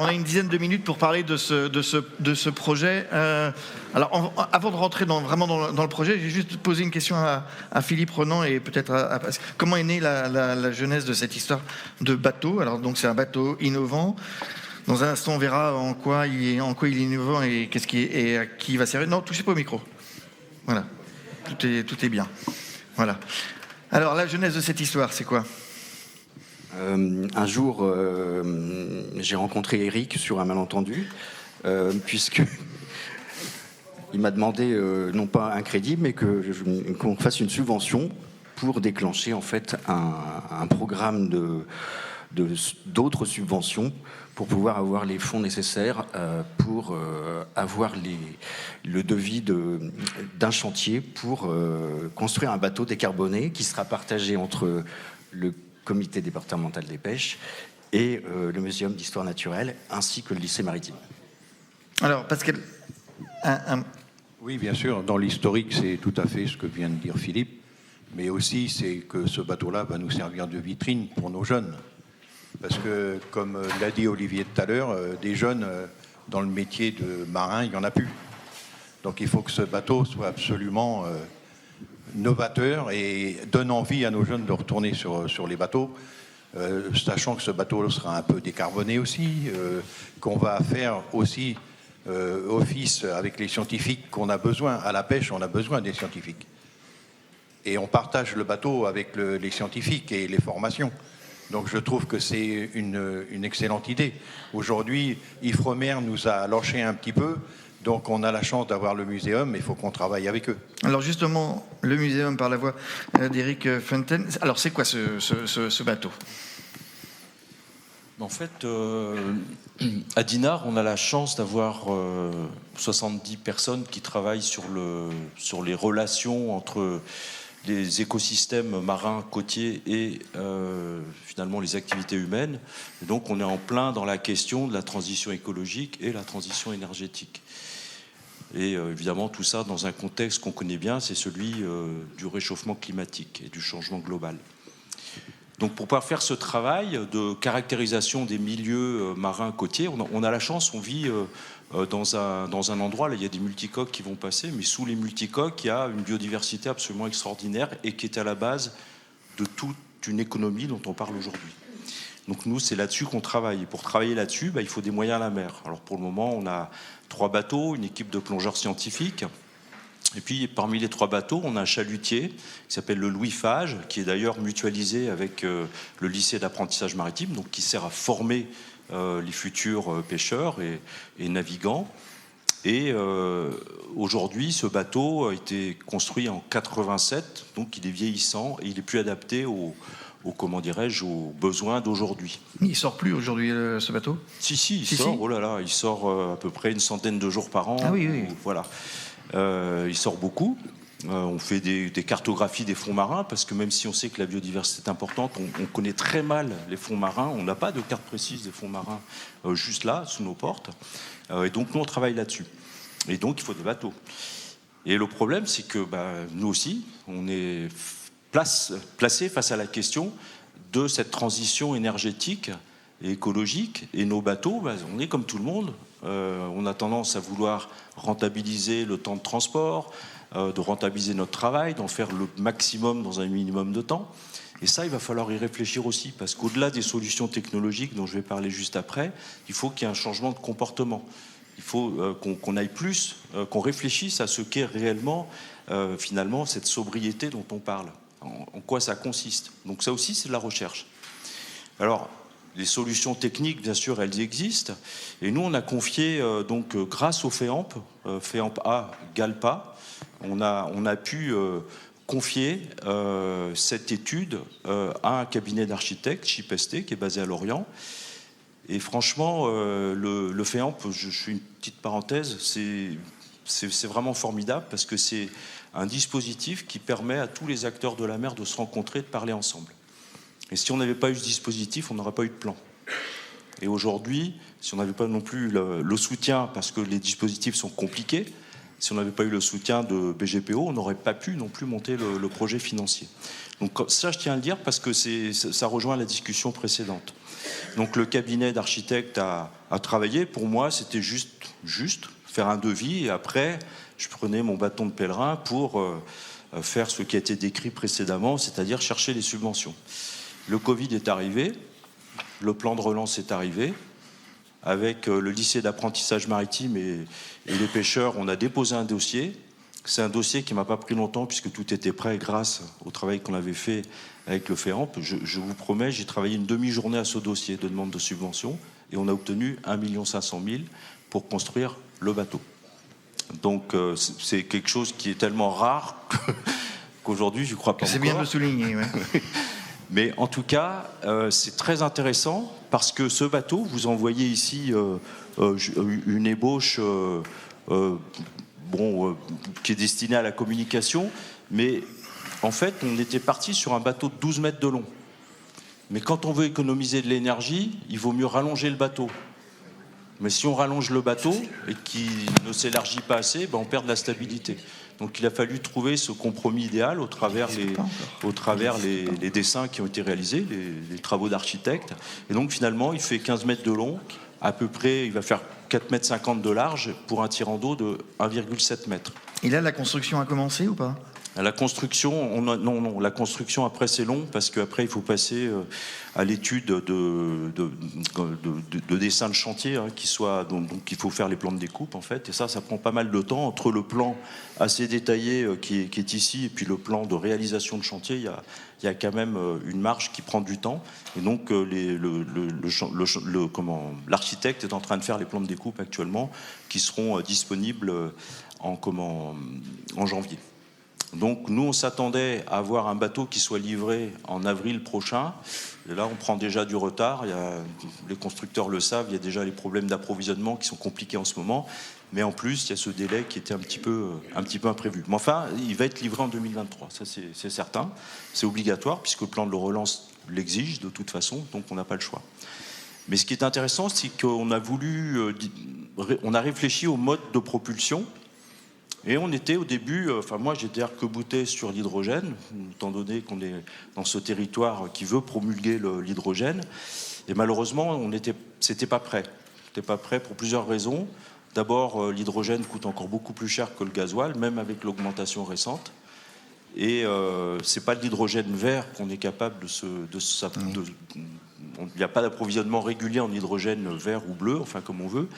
a une dizaine de minutes pour parler de ce projet. Alors, avant de rentrer vraiment dans le projet, j'ai juste posé une question à Philippe Renan et peut-être à Pascal. Comment est née la genèse de cette histoire de bateau? Alors, donc, c'est un bateau innovant. Dans un instant, on verra en quoi il est innovant et à qui il va servir. Non, touchez pas au micro. Voilà, tout est bien. Voilà. Alors, la genèse de cette histoire, c'est quoi? Un jour, j'ai rencontré Eric sur un malentendu, puisque il m'a demandé non pas un crédit, mais qu'on fasse une subvention pour déclencher en fait un programme d'autres subventions pour pouvoir avoir les fonds nécessaires pour avoir le devis d'un chantier pour construire un bateau décarboné qui sera partagé entre le comité départemental des pêches et le muséum d'histoire naturelle ainsi que le lycée maritime. Alors Pascal, oui, bien sûr, dans l'historique c'est tout à fait ce que vient de dire Philippe, mais aussi c'est que ce bateau-là va nous servir de vitrine pour nos jeunes. Parce que, comme l'a dit Olivier tout à l'heure, des jeunes dans le métier de marin, il n'y en a plus. Donc il faut que ce bateau soit absolument novateur et donne envie à nos jeunes de retourner sur les bateaux, sachant que ce bateau sera un peu décarboné aussi, qu'on va faire aussi office avec les scientifiques qu'on a besoin. À la pêche, on a besoin des scientifiques. Et on partage le bateau avec les scientifiques et les formations. Donc je trouve que c'est une excellente idée. Aujourd'hui, Ifremer nous a lâché un petit peu, donc on a la chance d'avoir le muséum, mais il faut qu'on travaille avec eux. Alors justement, le muséum par la voix d'Éric Fontaine. Alors c'est quoi ce bateau? En fait, à Dinard, on a la chance d'avoir 70 personnes qui travaillent sur les relations entre les écosystèmes marins, côtiers et finalement les activités humaines. Et donc on est en plein dans la question de la transition écologique et la transition énergétique. Et évidemment tout ça dans un contexte qu'on connaît bien, c'est celui du réchauffement climatique et du changement global. Donc pour pouvoir faire ce travail de caractérisation des milieux marins côtiers, on a la chance, on vit dans un endroit, là il y a des multicoques qui vont passer, mais sous les multicoques, il y a une biodiversité absolument extraordinaire et qui est à la base de toute une économie dont on parle aujourd'hui. Donc nous, c'est là-dessus qu'on travaille. Et pour travailler là-dessus, il faut des moyens à la mer. Alors pour le moment, on a 3 bateaux, une équipe de plongeurs scientifiques. Et puis parmi les 3 bateaux, on a un chalutier qui s'appelle le Louis Fage, qui est d'ailleurs mutualisé avec le lycée d'apprentissage maritime, donc qui sert à former les futurs pêcheurs et navigants. Et aujourd'hui, ce bateau a été construit en 87, donc il est vieillissant et il est plus adapté aux besoins d'aujourd'hui. Il sort plus aujourd'hui ce bateau? Si, il sort. Oh là là, il sort à peu près une centaine de jours par an. Ah oui. Voilà. Il sort beaucoup. On fait des cartographies des fonds marins parce que même si on sait que la biodiversité est importante, on connaît très mal les fonds marins. On n'a pas de carte précise des fonds marins juste là, sous nos portes. Et donc nous, on travaille là-dessus. Et donc il faut des bateaux. Et le problème, c'est que nous aussi, on est placé face à la question de cette transition énergétique et écologique. Et nos bateaux, on est comme tout le monde. On a tendance à vouloir rentabiliser le temps de transport, de rentabiliser notre travail, d'en faire le maximum dans un minimum de temps. Et ça, il va falloir y réfléchir aussi, parce qu'au-delà des solutions technologiques dont je vais parler juste après, il faut qu'il y ait un changement de comportement. Il faut qu'on aille plus, qu'on réfléchisse à ce qu'est réellement, finalement, cette sobriété dont on parle. En quoi ça consiste. Donc ça aussi, c'est de la recherche. Alors, les solutions techniques, bien sûr, elles existent. Et nous, on a confié, grâce au FEAMP, FEAMP A, GALPA, on a pu confier cette étude à un cabinet d'architectes, ShipST, qui est basé à Lorient. Et franchement, le FEAMP, je fais une petite parenthèse, c'est vraiment formidable parce que c'est un dispositif qui permet à tous les acteurs de la mer de se rencontrer, de parler ensemble. Et si on n'avait pas eu ce dispositif, on n'aurait pas eu de plan. Et aujourd'hui, si on n'avait pas non plus le soutien, parce que les dispositifs sont compliqués, Si on n'avait pas eu le soutien de BGPO, on n'aurait pas pu non plus monter le projet financier. Donc ça, je tiens à le dire parce que ça rejoint la discussion précédente. Donc le cabinet d'architectes a travaillé. Pour moi, c'était juste faire un devis et après, je prenais mon bâton de pèlerin pour faire ce qui a été décrit précédemment, c'est-à-dire chercher les subventions. Le Covid est arrivé, le plan de relance est arrivé. Avec le lycée d'apprentissage maritime et les pêcheurs, on a déposé un dossier. C'est un dossier qui ne m'a pas pris longtemps puisque tout était prêt grâce au travail qu'on avait fait avec le FEAMP. Je vous promets, j'ai travaillé une demi-journée à ce dossier de demande de subvention et on a obtenu 1 500 000 pour construire le bateau. Donc c'est quelque chose qui est tellement rare qu'aujourd'hui, je ne crois pas encore. C'est bien de le souligner, ouais. Mais en tout cas, c'est très intéressant parce que ce bateau, vous en voyez ici une ébauche qui est destinée à la communication, mais en fait, on était parti sur un bateau de 12 mètres de long. Mais quand on veut économiser de l'énergie, il vaut mieux rallonger le bateau. Mais si on rallonge le bateau et qu'il ne s'élargit pas assez, on perd de la stabilité. Donc il a fallu trouver ce compromis idéal au travers les dessins qui ont été réalisés, les travaux d'architectes. Et donc finalement, il fait 15 mètres de long, à peu près, il va faire 4,50 m de large pour un tirant d'eau de 1,7 m. Et là, la construction a commencé ou pas ? La construction, non, la construction après c'est long parce qu'après il faut passer à l'étude de dessin de chantier donc il faut faire les plans de découpe en fait et ça prend pas mal de temps entre le plan assez détaillé qui est ici et puis le plan de réalisation de chantier il y a quand même une marge qui prend du temps et donc l'architecte est en train de faire les plans de découpe actuellement qui seront disponibles en janvier. Donc nous, on s'attendait à avoir un bateau qui soit livré en avril prochain. Et là, on prend déjà du retard. Les constructeurs le savent, il y a déjà les problèmes d'approvisionnement qui sont compliqués en ce moment. Mais en plus, il y a ce délai qui était un petit peu imprévu. Mais enfin, il va être livré en 2023, ça c'est certain. C'est obligatoire puisque le plan de relance l'exige de toute façon, donc on n'a pas le choix. Mais ce qui est intéressant, c'est qu'on a réfléchi au mode de propulsion. Et on était au début, moi j'étais arc-bouté sur l'hydrogène, étant donné qu'on est dans ce territoire qui veut promulguer l'hydrogène. Et malheureusement, c'était pas prêt. C'était pas prêt pour plusieurs raisons. D'abord, l'hydrogène coûte encore beaucoup plus cher que le gasoil, même avec l'augmentation récente. Et c'est pas de l'hydrogène vert qu'on est capable il n'y a pas d'approvisionnement régulier en hydrogène vert ou bleu, enfin comme on veut.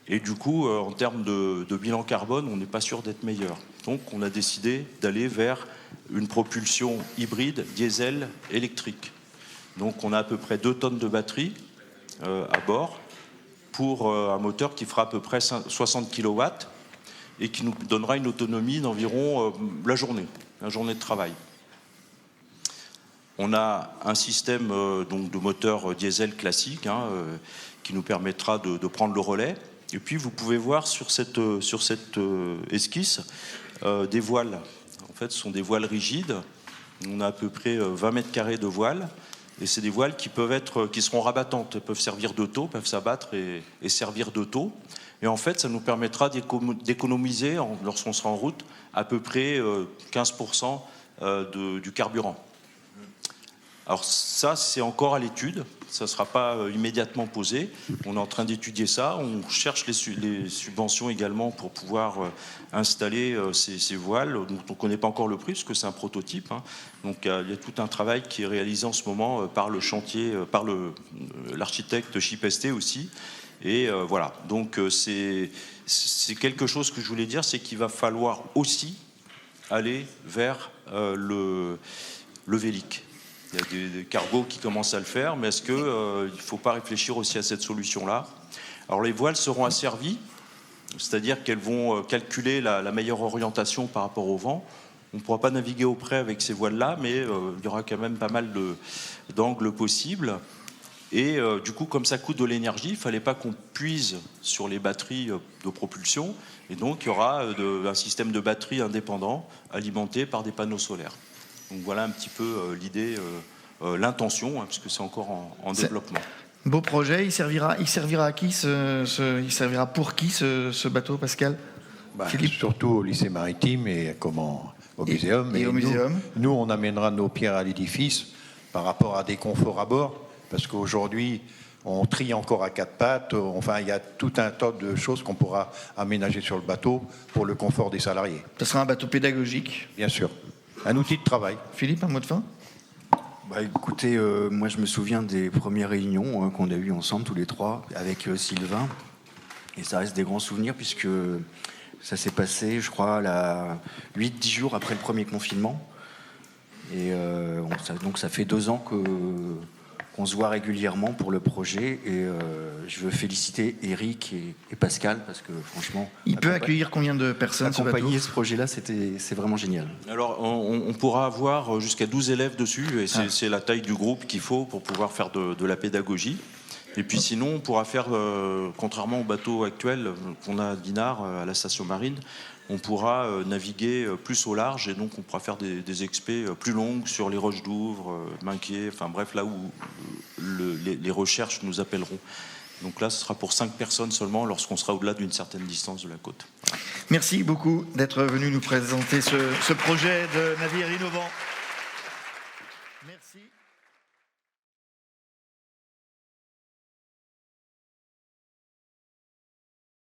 Et du coup, en termes de bilan carbone, on n'est pas sûr d'être meilleur. Donc, on a décidé d'aller vers une propulsion hybride, diesel, électrique. Donc, on a à peu près 2 tonnes de batterie à bord pour un moteur qui fera à peu près 60 kW et qui nous donnera une autonomie d'environ la journée de travail. On a un système donc de moteur diesel classique qui nous permettra de prendre le relais. Et puis vous pouvez voir sur cette esquisse des voiles. En fait, ce sont des voiles rigides. On a à peu près 20 mètres carrés de voiles. Et c'est des voiles qui seront rabattantes. Elles peuvent servir de taux, peuvent s'abattre et servir de taux. Et en fait, ça nous permettra d'économiser, lorsqu'on sera en route, à peu près 15% du carburant. Alors ça, c'est encore à l'étude, ça ne sera pas immédiatement posé. On est en train d'étudier ça, on cherche les subventions également pour pouvoir installer ces voiles. Donc on ne connaît pas encore le prix, parce que c'est un prototype. Donc il y a tout un travail qui est réalisé en ce moment par le chantier, par l'architecte ShipST aussi. Et voilà, donc c'est quelque chose que je voulais dire, c'est qu'il va falloir aussi aller vers le vélic. Il y a des cargos qui commencent à le faire, mais est-ce qu'il ne faut pas réfléchir aussi à cette solution-là ? Alors les voiles seront asservies, c'est-à-dire qu'elles vont calculer la meilleure orientation par rapport au vent. On ne pourra pas naviguer au près avec ces voiles-là, mais il y aura quand même pas mal d'angles possibles. Et du coup, comme ça coûte de l'énergie, il ne fallait pas qu'on puise sur les batteries de propulsion. Et donc, il y aura un système de batterie indépendant alimenté par des panneaux solaires. Donc voilà un petit peu l'idée, l'intention, parce que c'est encore en développement. Beau projet, il servira à qui il servira pour qui ce bateau, Pascal ? Philippe. Surtout au lycée maritime et au muséum. Et au muséum. Nous, on amènera nos pierres à l'édifice par rapport à des conforts à bord, parce qu'aujourd'hui, on trie encore à 4 pattes. Enfin, il y a tout un tas de choses qu'on pourra aménager sur le bateau pour le confort des salariés. Ce sera un bateau pédagogique. Bien sûr. Un outil de travail. Philippe, un mot de fin? Écoutez, moi je me souviens des premières réunions qu'on a eues ensemble, tous les trois, avec Sylvain. Et ça reste des grands souvenirs puisque ça s'est passé, je crois, 8-10 jours après le premier confinement. Et donc ça fait 2 ans qu'on se voit régulièrement pour le projet. Et je veux féliciter Eric et Pascal parce que franchement... Il peut accueillir combien de personnes ce bateau? Accompagner ce projet-là, c'est vraiment génial. Alors, on pourra avoir jusqu'à 12 élèves dessus, et c'est la taille du groupe qu'il faut pour pouvoir faire de la pédagogie. Et puis sinon, on pourra faire, contrairement au bateau actuel qu'on a à Dinard, à la station marine, on pourra naviguer plus au large, et donc on pourra faire des expés plus longues sur les roches d'Ouvre, Minquier, enfin bref, là où les recherches nous appelleront. Donc là, ce sera pour 5 personnes seulement lorsqu'on sera au-delà d'une certaine distance de la côte. Merci beaucoup d'être venu nous présenter ce projet de navire innovant. Merci.